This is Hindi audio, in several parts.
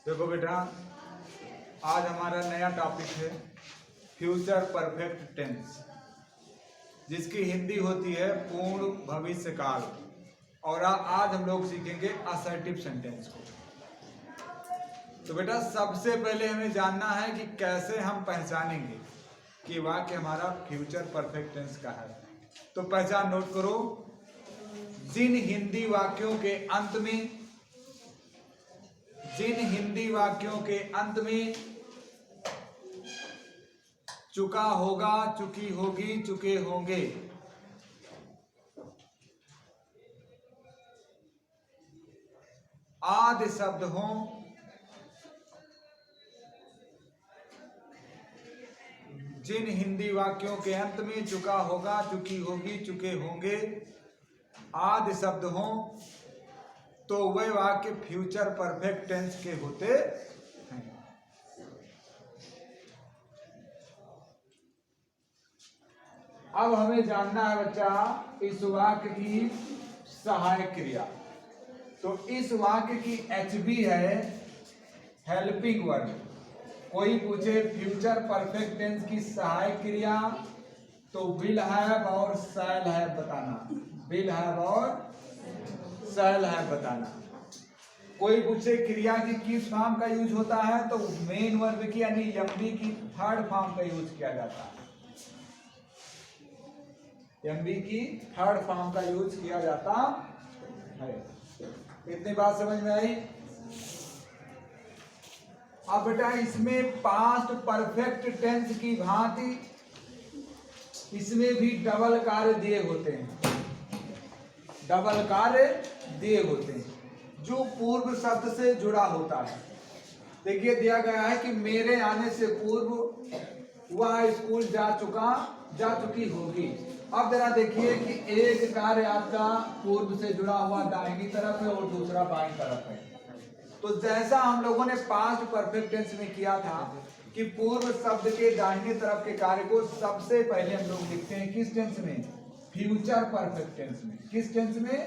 देखो बेटा, आज हमारा नया टॉपिक है फ्यूचर परफेक्ट टेंस, जिसकी हिंदी होती है पूर्ण भविष्य काल। और आज हम लोग सीखेंगे असर्टिव सेंटेंस को। तो बेटा, सबसे पहले हमें जानना है कि कैसे हम पहचानेंगे कि वाक्य हमारा फ्यूचर परफेक्ट टेंस का है। तो पहचान नोट करो। जिन हिंदी वाक्यों के अंत में चुका होगा, चुकी होगी, चुके होंगे, आदि शब्द हों, जिन हिंदी वाक्यों के अंत में चुका होगा, चुकी होगी, चुके होंगे, आदि शब्द हों, तो वह वाक्य फ्यूचर परफेक्ट टेंस के होते हैं। अब हमें जानना है बच्चा इस वाक्य की सहायक क्रिया। तो इस वाक्य की HB है हेल्पिंग वर्ब। कोई पूछे फ्यूचर परफेक्ट टेंस की सहायक क्रिया, तो विल हैव और शैल हैव बताना। विल हैव और शैल हैव बताना। कोई पूछे क्रिया की किस फॉर्म का यूज होता है, तो मेन वर्ब की यानी एमबी की थर्ड फॉर्म का यूज किया जाता है। एमबी की थर्ड फॉर्म का यूज किया जाता है। इतनी बात समझ में आई? अब बेटा, इसमें पास्ट परफेक्ट टेंस की भांति इसमें भी डबल कार्य दिए होते हैं। डबल कार्य दिए होते हैं जो पूर्व शब्द से जुड़ा होता है। देखिए, दिया गया है कि मेरे आने से पूर्व वह स्कूल जा चुकी होगी। अब जरा देखिए कि एक कार्य आपका पूर्व से जुड़ा हुआ दाहिनी तरफ है और दूसरा बाईं तरफ है। तो जैसा हम लोगों ने पास्ट परफेक्ट टेंस में किया था कि पूर्व शब्द के दाहिने तरफ के कार्य को सबसे पहले हम लोग लिखते हैं किस टेंस में? फ्यूचर परफेक्ट टेंस में। किस टेंस में?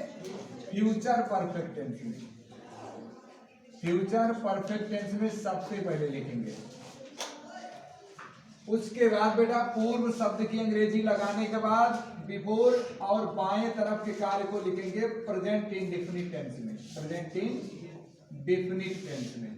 फ्यूचर परफेक्ट टेंस में। फ्यूचर परफेक्ट टेंस में सबसे पहले लिखेंगे। उसके बाद बेटा पूर्व शब्द की अंग्रेजी लगाने के बाद बिफोर और बाएं तरफ के कार्य को लिखेंगे प्रेजेंट इंडेफिनिट टेंस में। प्रेजेंट इंडेफिनिट टेंस में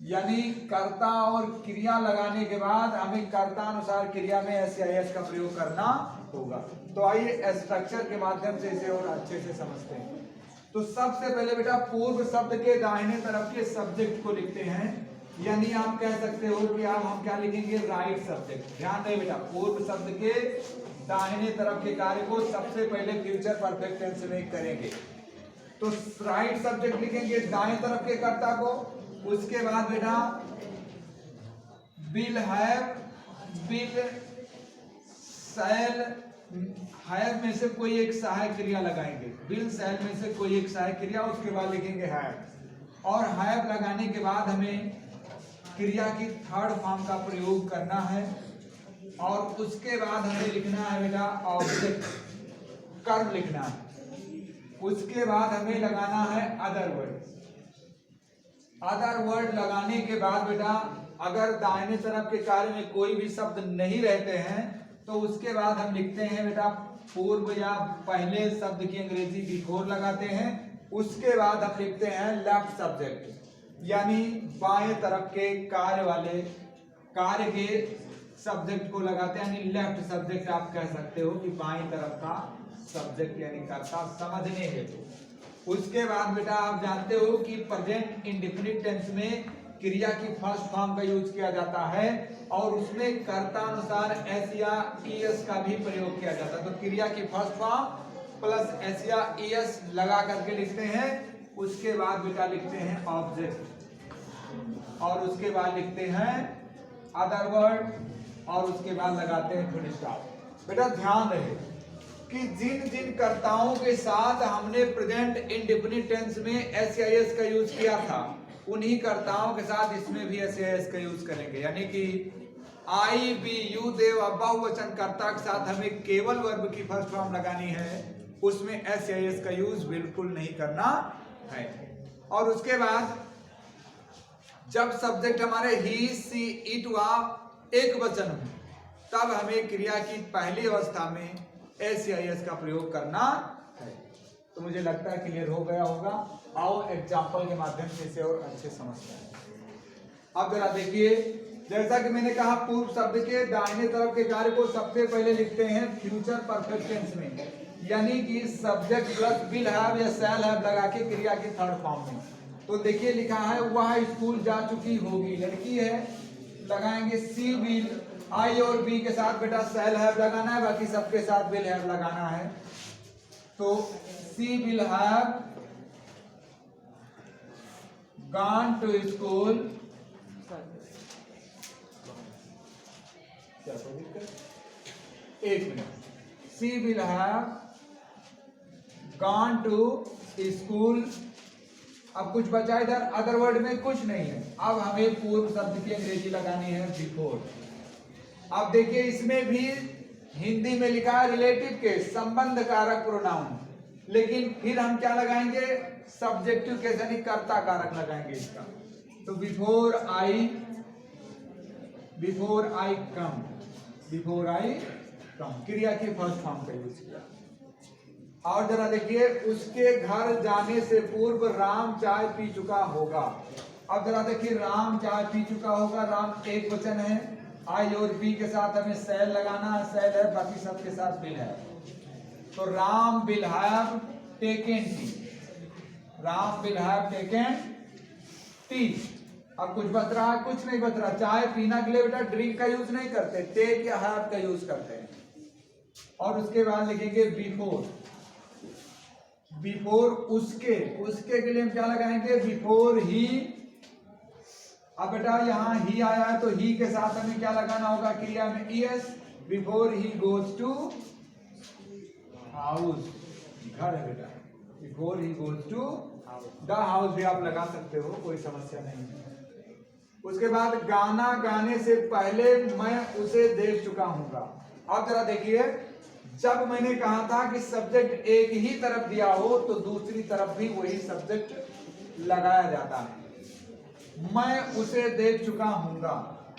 यानी कर्ता और क्रिया लगाने के बाद हमें कर्ता अनुसार क्रिया में एस का प्रयोग करना होगा। तो आइए स्ट्रक्चर के माध्यम से इसे और अच्छे से समझते हैं। तो सबसे पहले बेटा पूर्व शब्द के दाहिने तरफ के सब्जेक्ट को लिखते हैं, यानी आप कह सकते हो कि आप हम क्या लिखेंगे? Right subject. ध्यान दें बेटा, पूर्व शब्द के दाहिने तरफ के कार्य को सबसे पहले फ्यूचर परफेक्ट टेंस में करेंगे। तो राइट सब्जेक्ट लिखेंगे दाएं तरफ के कर्ता को। उसके बाद बेटा will have, will, shall have में से कोई एक सहायक क्रिया लगाएंगे। विल शैल में से कोई एक सहायक क्रिया, उसके बाद लिखेंगे हैव। और हैव लगाने के बाद हमें क्रिया की थर्ड फॉर्म का प्रयोग करना है। और उसके बाद हमें लिखना है बेटा ऑब्जेक्ट, कर्म लिखना है। उसके बाद हमें लगाना है अदर वर्ड। अदर वर्ड लगाने के बाद बेटा अगर दाहिने तरफ के कार्य में कोई भी शब्द नहीं रहते हैं तो उसके बाद हम लिखते हैं बेटा पूर्व या पहले शब्द की अंग्रेजी बिफोर लगाते हैं। उसके बाद हम लिखते हैं लेफ्ट सब्जेक्ट, यानी बाएं तरफ के कार्य के सब्जेक्ट को लगाते हैं, यानी लेफ्ट सब्जेक्ट आप कह सकते हो कि बाएं तरफ का सब्जेक्ट यानी कर्ता समझने हेतु। उसके बाद बेटा आप जानते हो कि प्रेजेंट इंडेफिनिट टेंस में क्रिया की फर्स्ट फॉर्म का यूज किया जाता है और उसमें कर्ता अनुसार एस या ईएस का भी प्रयोग किया जाता है। तो क्रिया की फर्स्ट फॉर्म प्लस एस या ईएस लगा करके लिखते हैं। उसके बाद बेटा लिखते हैं ऑब्जेक्ट और उसके बाद लिखते हैं अदर वर्ड और उसके बाद लगाते हैं फुल स्टॉप। बेटा ध्यान रहे कि जिन जिन कर्ताओं के साथ हमने प्रेजेंट इंडेफिनिट टेंस में एस या एस का यूज किया था उन्हीं कर्ताओं के साथ इसमें भी एस या एस का यूज करेंगे। यानी कि आई, बी, यू, देव बहुवचन कर्ता के साथ हमें केवल वर्ब की फर्स्ट फॉर्म लगानी है, उसमें एस या एस का यूज बिल्कुल नहीं करना है। और उसके बाद जब सब्जेक्ट हमारे ही, सी, इट वा एक वचन हो, तब हमें क्रिया की पहली अवस्था में एस या एस का प्रयोग करना है। तो मुझे लगता है क्लियर हो गया होगा। आओ एग्जाम्पल के माध्यम से इसे और अच्छे समझते हैं। अब जरा देखिए, जैसा कि मैंने कहा पूर्व शब्द के दाहिने तरफ के कार्य को सबसे पहले लिखते हैं फ्यूचर परफेक्ट टेंस में, यानी कि सब्जेक्ट प्लस विल हैव या शैल हैव लगा के क्रिया की थर्ड फॉर्म में। तो देखिए लिखा है वह स्कूल जा चुकी होगी, लड़की है, लगाएंगे सी विल, आई और बी के साथ बेटा शैल हैव लगाना है, बाकी सबके साथ विल हैव लगाना है। तो she will have gone to school, एक minute, she will have gone to school. अब कुछ बचा इधर, अदर वर्ड में कुछ नहीं है। अब हमें पूर्व शब्द की अंग्रेजी लगानी है बिफोर। अब देखिए इसमें भी हिंदी में लिखा है रिलेटिव केस, संबंध कारक प्रोनाउन, लेकिन फिर हम क्या लगाएंगे, सब्जेक्टिव केस यानी कर्ता कारक लगाएंगे इसका। तो before I come, before I कम क्रिया की फर्स्ट फॉर्म का यूज किया। और जरा देखिए, उसके घर जाने से पूर्व राम चाय पी चुका होगा। अब जरा देखिए, राम चाय पी चुका होगा, राम एक वचन है, आई और पी के साथ हमें शैल लगाना है, शैल है, बाकी सबके साथ विल है। तो Ram will have taken T, Ram will have taken T. अब कुछ बच रहा है, कुछ नहीं बच रहा। चाय पीना के लिए बेटा ड्रिंक का यूज नहीं करते, टेक या हैव का यूज करते हैं। और उसके बाद लिखेंगे बिफोर, बिफोर उसके, उसके के लिए हम क्या लगाएंगे, बिफोर ही। अब बेटा यहाँ ही आया है तो ही के साथ हमें क्या लगाना होगा क्रिया में, es. Before he goes to house, घर है बेटा, before he goes to the house भी आप लगा सकते हो, कोई समस्या नहीं है। उसके बाद गाना गाने से पहले मैं उसे देख चुका हूंगा। अब जरा देखिए, जब मैंने कहा था कि सब्जेक्ट एक ही तरफ दिया हो तो दूसरी तरफ भी वही सब्जेक्ट लगाया जाता है। मैं उसे देख चुका हूंगा।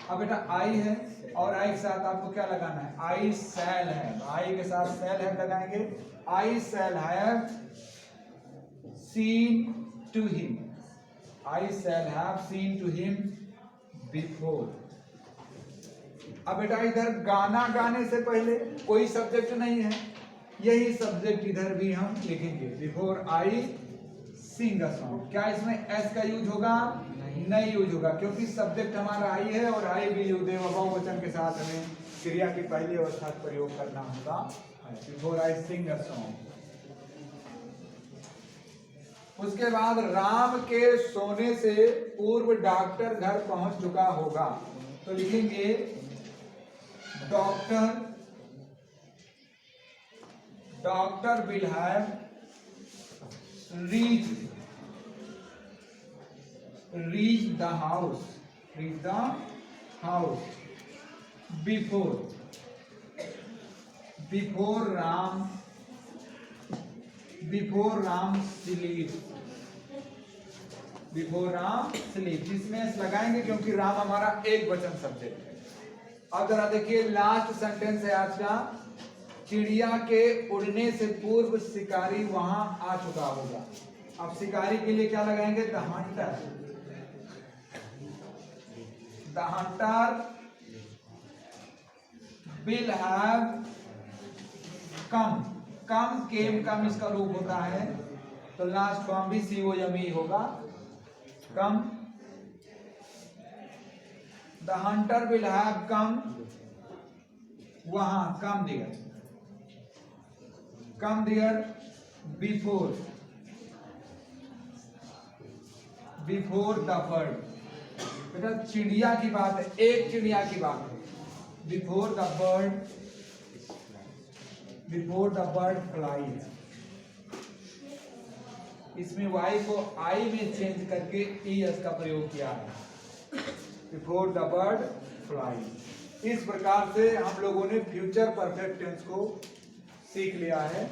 अब बेटा आई है और आई के साथ आपको क्या लगाना है, आई शैल है, आई के साथ शैल है लगाएंगे। I shall have seen to him, I shall have seen to him before. अब बेटा इधर गाना गाने से पहले कोई सब्जेक्ट नहीं है, यही सब्जेक्ट इधर भी हम लिखेंगे, before I Singh a song. क्या इसमें एस का यूज होगा, नहीं यूज होगा, क्योंकि सब्जेक्ट हमारा आई है और आई भी यूज है, बहुवचन के साथ हमें क्रिया की पहली अवस्था का प्रयोग करना होगा, before I Singh a song. उसके बाद राम के सोने से पूर्व डॉक्टर घर पहुंच चुका होगा। तो लिखेंगे doctor will have reach the house before Ram sleep, जिसमें लगाएंगे क्योंकि राम हमारा एक वचन सब्जेक्ट है। अब जरा देखिए लास्ट सेंटेंस है आज का, चिड़िया के उड़ने से पूर्व शिकारी वहां आ चुका होगा। अब शिकारी के लिए क्या लगाएंगे, the hunter will have come came come इसका रूप होता है, तो लास्ट फॉर्म भी COME होगा, come. The hunter will have come, वहां come there before the bird. बेटा चिड़िया की बात है, एक चिड़िया की बात है, बिफोर द बर्ड फ्लाई है। इसमें वाई को आई में चेंज करके ES का प्रयोग किया है, बिफोर द बर्ड फ्लाई। इस प्रकार से हम लोगों ने फ्यूचर परफेक्ट टेंस को सीख लिया है।